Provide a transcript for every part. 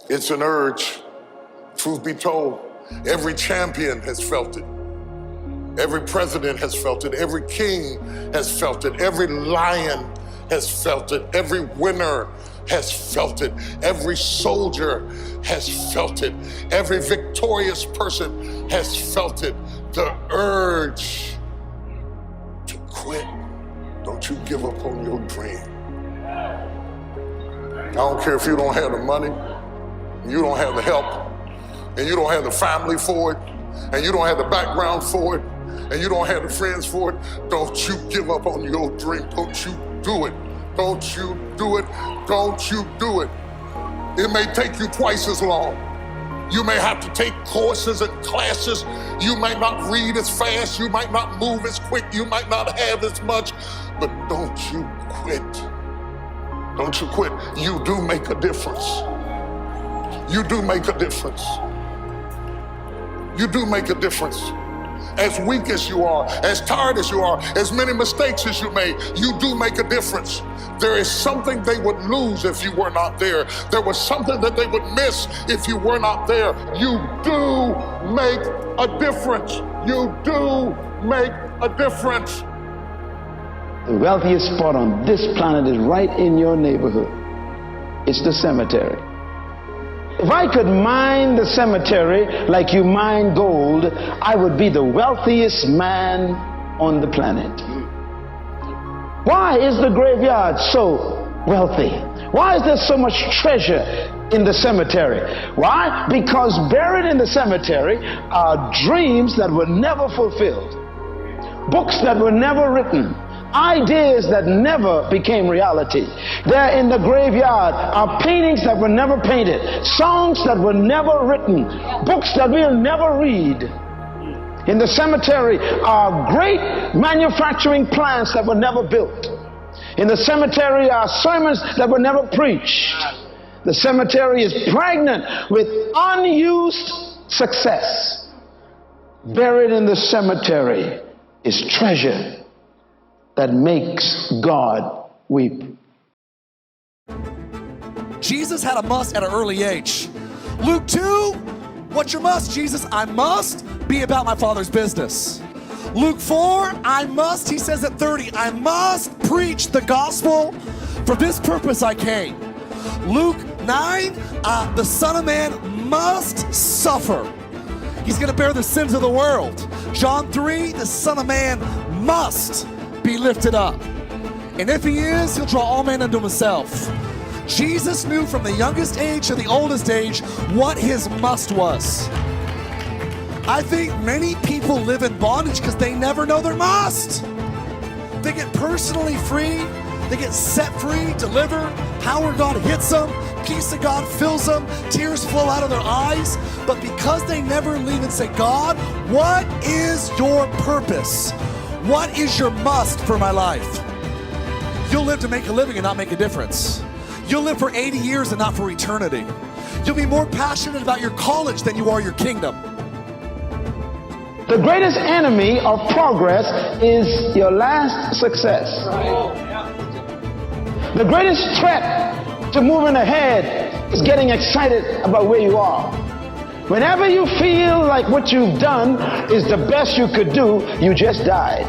It's an urge. Truth be told, every champion has felt it. Every president has felt it. Every king has felt it. Every lion has felt it. Every winner has felt it. Every soldier has felt it. Every victorious person has felt it. The urge to quit. Don't you give up on your dream. I don't care if you don't have the money, you don't have the help, and you don't have the family for it, and you don't have the background for it, and you don't have the friends for it. Don't you give up on your dream. Don't you do it. Don't you do it. Don't you do it. It may take you twice as long. You may have to take courses and classes. You might not read as fast. You might not move as quick. You might not have as much, but don't you quit. Don't you quit. You do make a difference. You do make a difference. You do make a difference. As weak as you are, as tired as you are, as many mistakes as you made, you do make a difference. There is something they would lose if you were not there. There was something that they would miss if you were not there. You do make a difference. You do make a difference. The wealthiest spot on this planet is right in your neighborhood. It's the cemetery. If I could mine the cemetery like you mine gold, I would be the wealthiest man on the planet. Why is the graveyard so wealthy? Why is there so much treasure in the cemetery? Why? Because buried in the cemetery are dreams that were never fulfilled, books that were never written, ideas that never became reality. There in the graveyard are paintings that were never painted, songs that were never written, books that we'll never read. In the cemetery are great manufacturing plants that were never built. In the cemetery are sermons that were never preached. The cemetery is pregnant with unused success. Buried in the cemetery is treasure that makes God weep. Jesus had a must at an early age. Luke 2, what's your must, Jesus? I must be about my Father's business. Luke 4, I must, he says at 30, I must preach the gospel. For this purpose I came. Luke 9, the Son of Man must suffer. He's going to bear the sins of the world. John 3, the Son of Man must be lifted up. And if he is, he'll draw all men unto himself. Jesus knew from the youngest age to the oldest age what his must was. I think many people live in bondage because they never know their must. They get personally free, they get set free, delivered, power of God hits them, peace of God fills them, tears flow out of their eyes, but because they never leave and say, God, what is your purpose? What is your must for my life? You'll live to make a living and not make a difference. You'll live for 80 years and not for eternity. You'll be more passionate about your college than you are your kingdom. The greatest enemy of progress is your last success. The greatest threat to moving ahead is getting excited about where you are. Whenever you feel like what you've done is the best you could do, you just died.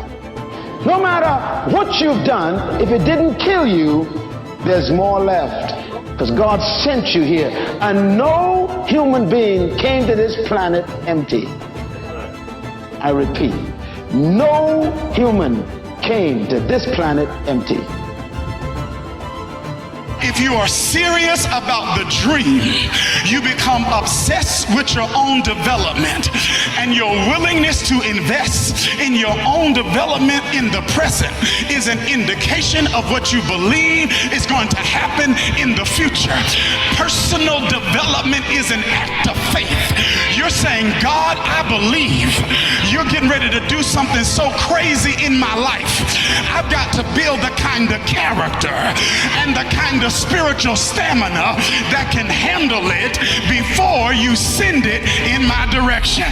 No matter what you've done, if it didn't kill you, there's more left. Because God sent you here. And no human being came to this planet empty. I repeat, no human came to this planet empty. If you are serious about the dream, you become obsessed with your own development, and your willingness to invest in your own development in the present is an indication of what you believe is going to happen in the future. Personal development is an act of faith. You're saying, God, I believe you're getting ready to do something so crazy in my life. I've got to build the kind of character and the kind of spiritual stamina that can handle it before you send it in my direction.